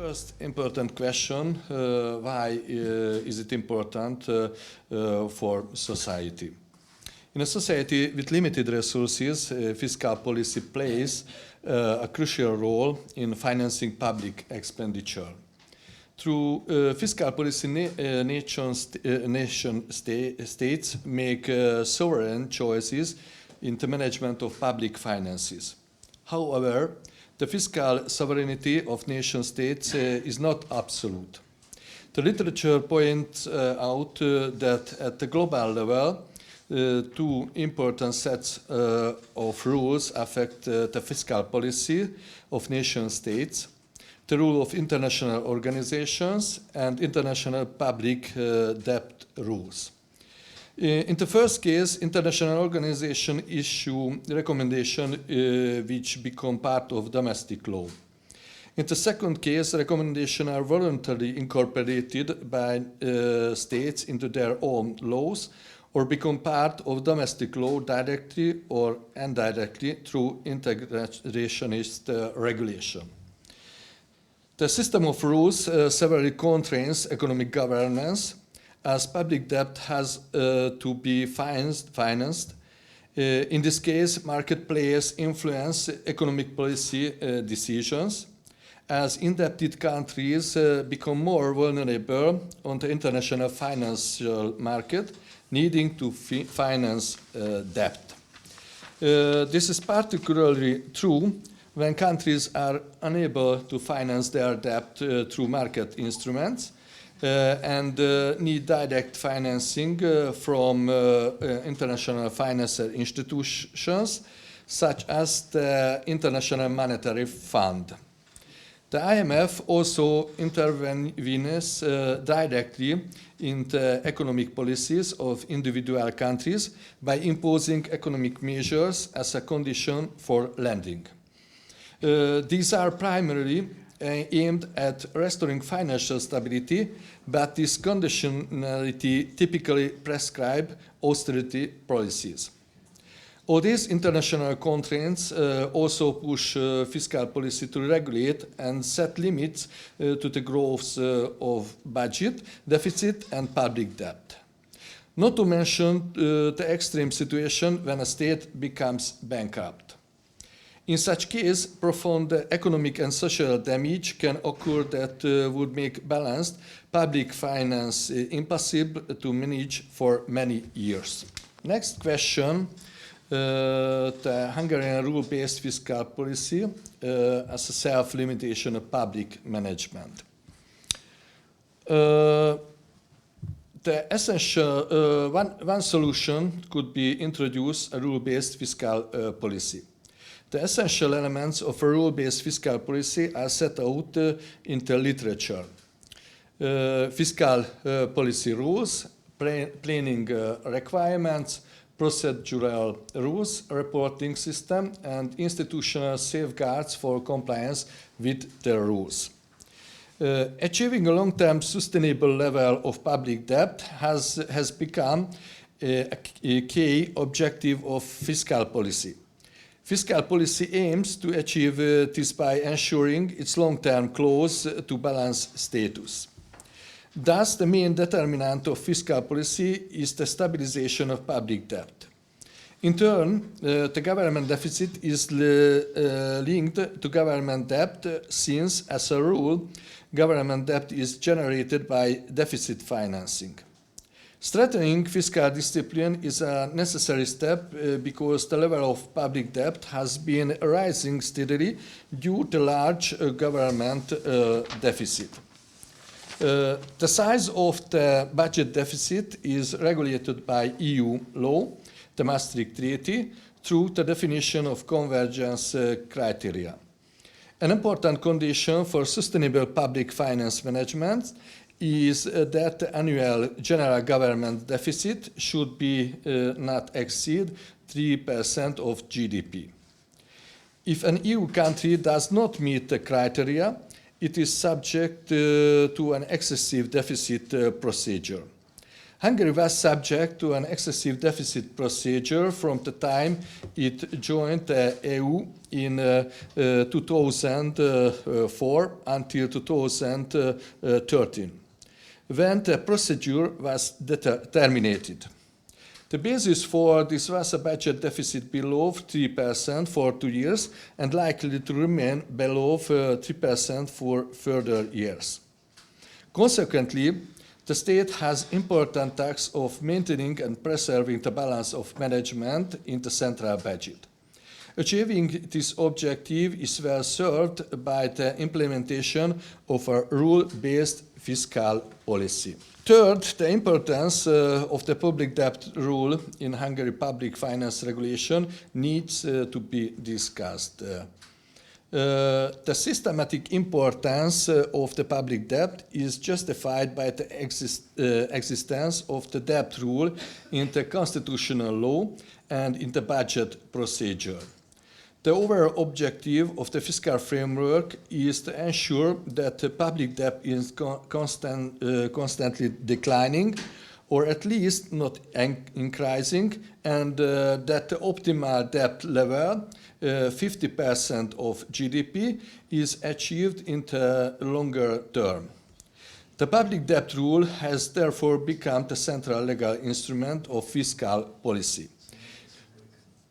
First important question, why is it important for society? In a society with limited resources, fiscal policy plays a crucial role in financing public expenditure. Through fiscal policy, nation states make sovereign choices in the management of public finances. However, the fiscal sovereignty of nation states is not absolute. The literature points out that at the global level, two important sets of rules affect the fiscal policy of nation states: the rule of international organizations and international public debt rules. In the first case, international organizations issue recommendations which become part of domestic law. In the second case, recommendations are voluntarily incorporated by states into their own laws or become part of domestic law directly or indirectly through integrationist regulation. The system of rules severely constrains economic governance, as public debt has to be financed. In this case, market players influence economic policy decisions, as indebted countries become more vulnerable on the international financial market, needing to finance debt. This is particularly true when countries are unable to finance their debt through market instruments, and need direct financing from international financial institutions, such as the International Monetary Fund. The IMF also intervenes directly in the economic policies of individual countries by imposing economic measures as a condition for lending. These are primarily aimed at restoring financial stability, but this conditionality typically prescribes austerity policies. All these international constraints also push fiscal policy to regulate and set limits to the growth of budget, deficit, and public debt. Not to mention the extreme situation when a state becomes bankrupt. In such case, profound economic and social damage can occur that would make balanced public finance impossible to manage for many years. Next question, the Hungarian rule-based fiscal policy as a self-limitation of public management. The essential one solution could be introduce a rule-based fiscal policy. The essential elements of a rule-based fiscal policy are set out in the literature. Fiscal policy rules, planning requirements, procedural rules, reporting system, and institutional safeguards for compliance with the rules. Achieving a long-term sustainable level of public debt has become a key objective of fiscal policy. Fiscal policy aims to achieve this by ensuring its long-term close to balance status. Thus, the main determinant of fiscal policy is the stabilization of public debt. In turn, the government deficit is linked to government debt since, as a rule, government debt is generated by deficit financing. Strengthening fiscal discipline is a necessary step because the level of public debt has been rising steadily due to large government deficit. The size of the budget deficit is regulated by EU law, the Maastricht Treaty, through the definition of convergence criteria. An important condition for sustainable public finance management is that the annual general government deficit should be not exceed 3% of GDP. If an EU country does not meet the criteria, it is subject to an excessive deficit procedure. Hungary was subject to an excessive deficit procedure from the time it joined the EU in 2004 until 2013, when the procedure was terminated. The basis for this was a budget deficit below 3% for 2 years and likely to remain below 3% for further years. Consequently, the state has important tasks of maintaining and preserving the balance of management in the central budget. Achieving this objective is well served by the implementation of a rule-based fiscal policy. Third, the importance of the public debt rule in Hungary public finance regulation needs to be discussed. The systematic importance of the public debt is justified by the existence of the debt rule in the constitutional law and in the budget procedure. The overall objective of the fiscal framework is to ensure that the public debt is constantly declining, or at least not increasing, and that the optimal debt level, 50% of GDP, is achieved in the longer term. The public debt rule has therefore become the central legal instrument of fiscal policy.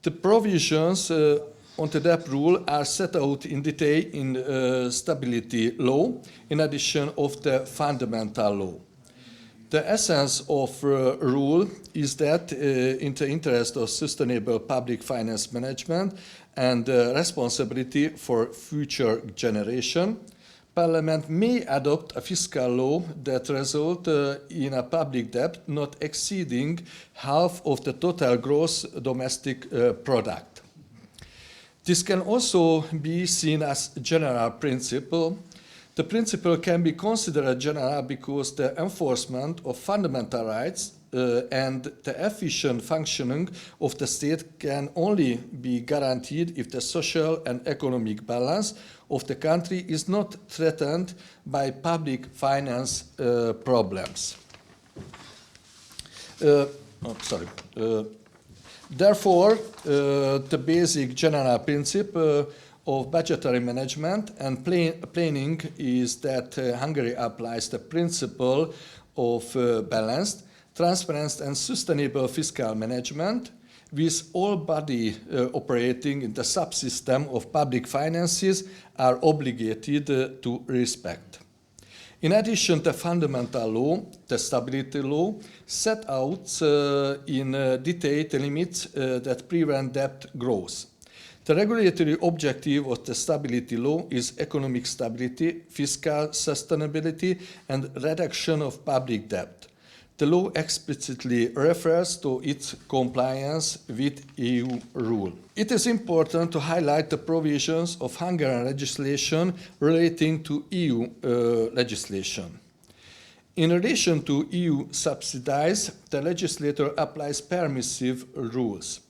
The provisions on the debt rule are set out in detail in stability law, in addition of the fundamental law. The essence of rule is that in the interest of sustainable public finance management and responsibility for future generation, Parliament may adopt a fiscal law that result in a public debt not exceeding half of the total gross domestic product. This can also be seen as a general principle. The principle can be considered general because the enforcement of fundamental rights and the efficient functioning of the state can only be guaranteed if the social and economic balance of the country is not threatened by public finance problems. Therefore, the basic general principle of budgetary management and planning is that Hungary applies the principle of balanced, transparent and sustainable fiscal management, with all bodies operating in the subsystem of public finances are obligated to respect. In addition, the fundamental law, the stability law, set out in detail the limits that prevent debt growth. The regulatory objective of the stability law is economic stability, fiscal sustainability, and reduction of public debt. The law explicitly refers to its compliance with EU rule. It is important to highlight the provisions of Hungarian legislation relating to EU legislation. In relation to EU subsidies, the legislator applies permissive rules.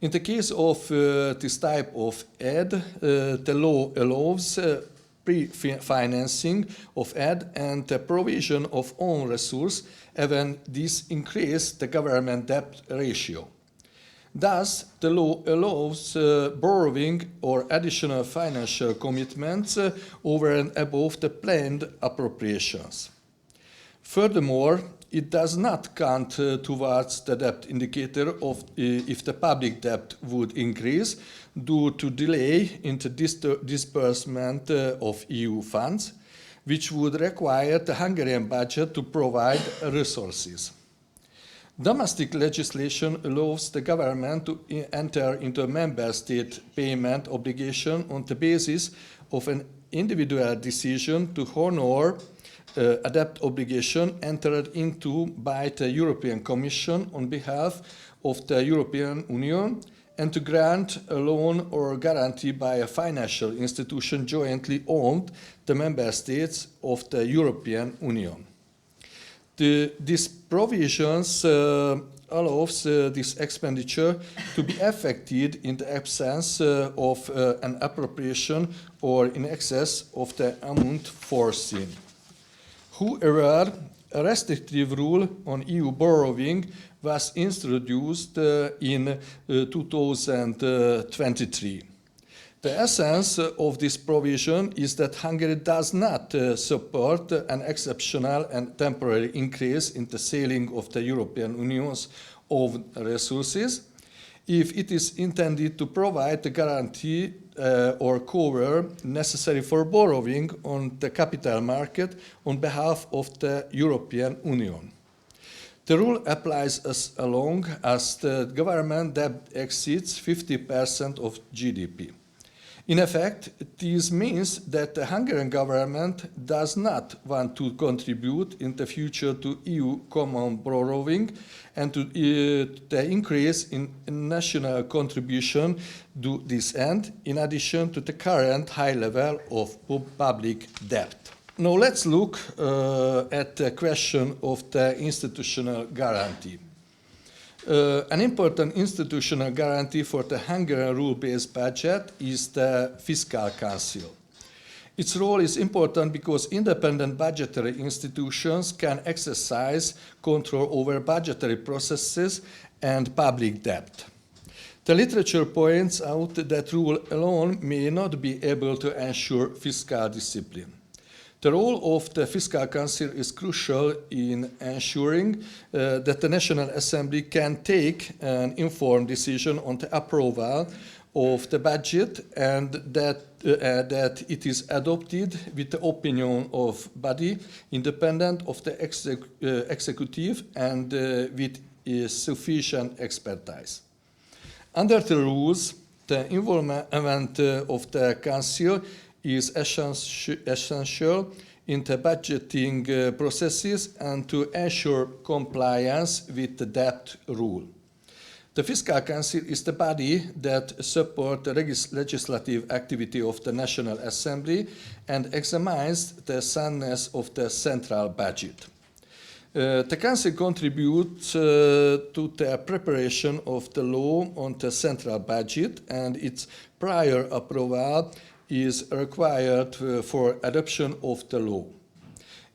In the case of this type of aid, the law allows pre-financing of aid and the provision of own resource, even this increases the government debt ratio. Thus, the law allows borrowing or additional financial commitments over and above the planned appropriations. Furthermore, it does not count towards the debt indicator of if the public debt would increase due to delay in the disbursement of EU funds, which would require the Hungarian budget to provide resources. Domestic legislation allows the government to enter into a member state payment obligation on the basis of an individual decision to honor a debt obligation entered into by the European Commission on behalf of the European Union and to grant a loan or guarantee by a financial institution jointly owned the member states of the European Union. These provisions allows this expenditure to be effected in the absence of an appropriation or in excess of the amount foreseen. Whoever a restrictive rule on EU borrowing was introduced in 2023. The essence of this provision is that Hungary does not support an exceptional and temporary increase in the ceiling of the European Union's own resources if it is intended to provide the guarantee or cover necessary for borrowing on the capital market on behalf of the European Union. The rule applies as long as the government debt exceeds 50% of GDP. In effect, this means that the Hungarian government does not want to contribute in the future to EU common borrowing and to the increase in national contribution to this end, in addition to the current high level of public debt. Now let's look at the question of the institutional guarantee. An important institutional guarantee for the Hungarian rule-based budget is the Fiscal Council. Its role is important because independent budgetary institutions can exercise control over budgetary processes and public debt. The literature points out that rule alone may not be able to ensure fiscal discipline. The role of the Fiscal Council is crucial in ensuring that the National Assembly can take an informed decision on the approval of the budget and that it is adopted with the opinion of body independent of the executive and with sufficient expertise. Under the rules, the involvement of the Council is essential in the budgeting processes and to ensure compliance with the debt rule. The Fiscal Council is the body that supports the legislative activity of the National Assembly and examines the soundness of the central budget. The Council contributes to the preparation of the law on the central budget, and its prior approval is required for adoption of the law.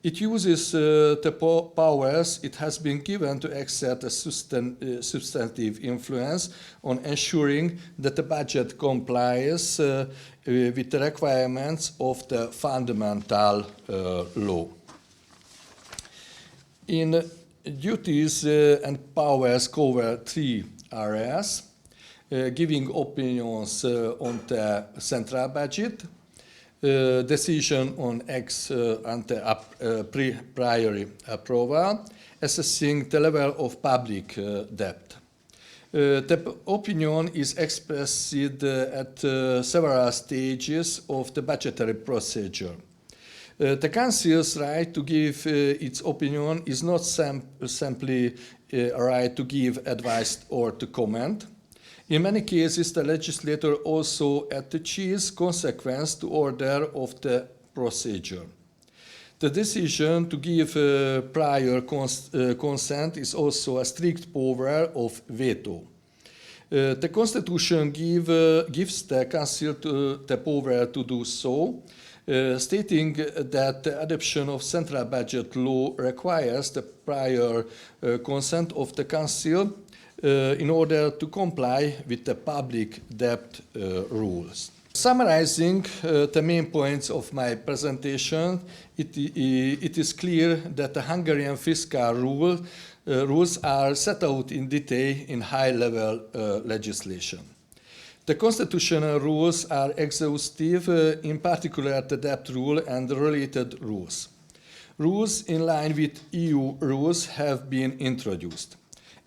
It uses the powers it has been given to exert a substantive influence on ensuring that the budget complies with the requirements of the fundamental law. In duties and powers cover three areas: giving opinions on the central budget, decision on ex ante priori approval, assessing the level of public debt. The opinion is expressed at several stages of the budgetary procedure. The Council's right to give its opinion is not simply a right to give advice or to comment. In many cases, the legislator also attaches consequence to order of the procedure. The decision to give prior consent is also a strict power of veto. The Constitution gives the Council the power to do so, stating that the adoption of central budget law requires the prior consent of the Council in order to comply with the public debt rules. Summarizing the main points of my presentation, it is clear that the Hungarian fiscal rules are set out in detail in high-level legislation. The constitutional rules are exhaustive, in particular the debt rule and the related rules. Rules in line with EU rules have been introduced.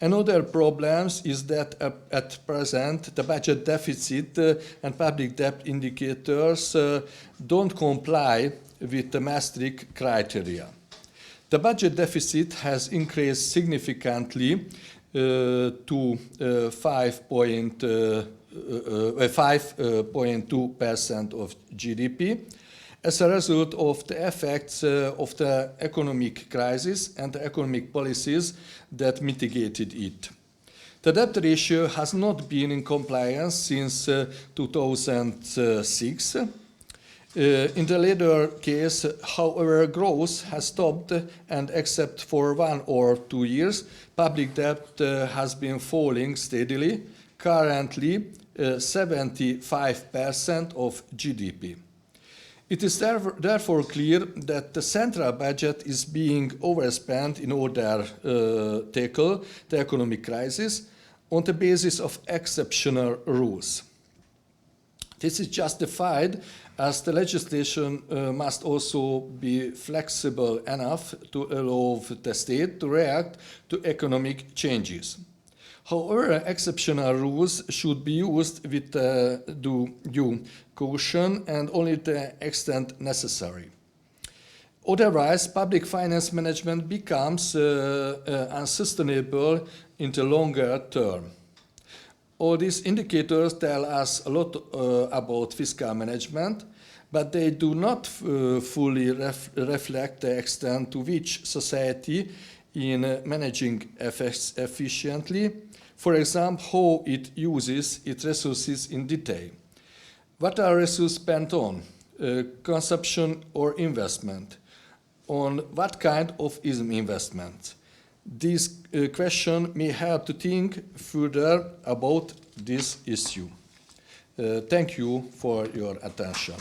Another problem is that at present the budget deficit and public debt indicators don't comply with the Maastricht criteria. The budget deficit has increased significantly to 5.2% of GDP as a result of the effects of the economic crisis and the economic policies that mitigated it. The debt ratio has not been in compliance since 2006. In the latter case, however, growth has stopped, and except for 1 or 2 years, public debt has been falling steadily, currently 75% of GDP. It is therefore clear that the central budget is being overspent in order to tackle the economic crisis on the basis of exceptional rules. This is justified as the legislation must also be flexible enough to allow the state to react to economic changes. However, exceptional rules should be used with due caution and only to the extent necessary. Otherwise, public finance management becomes unsustainable in the longer term. All these indicators tell us a lot about fiscal management, but they do not fully reflect the extent to which society in managing efficiently, for example, how it uses its resources in detail. What are resources spent on? Consumption or investment? On what kind of investment? This question may help to think further about this issue. Thank you for your attention.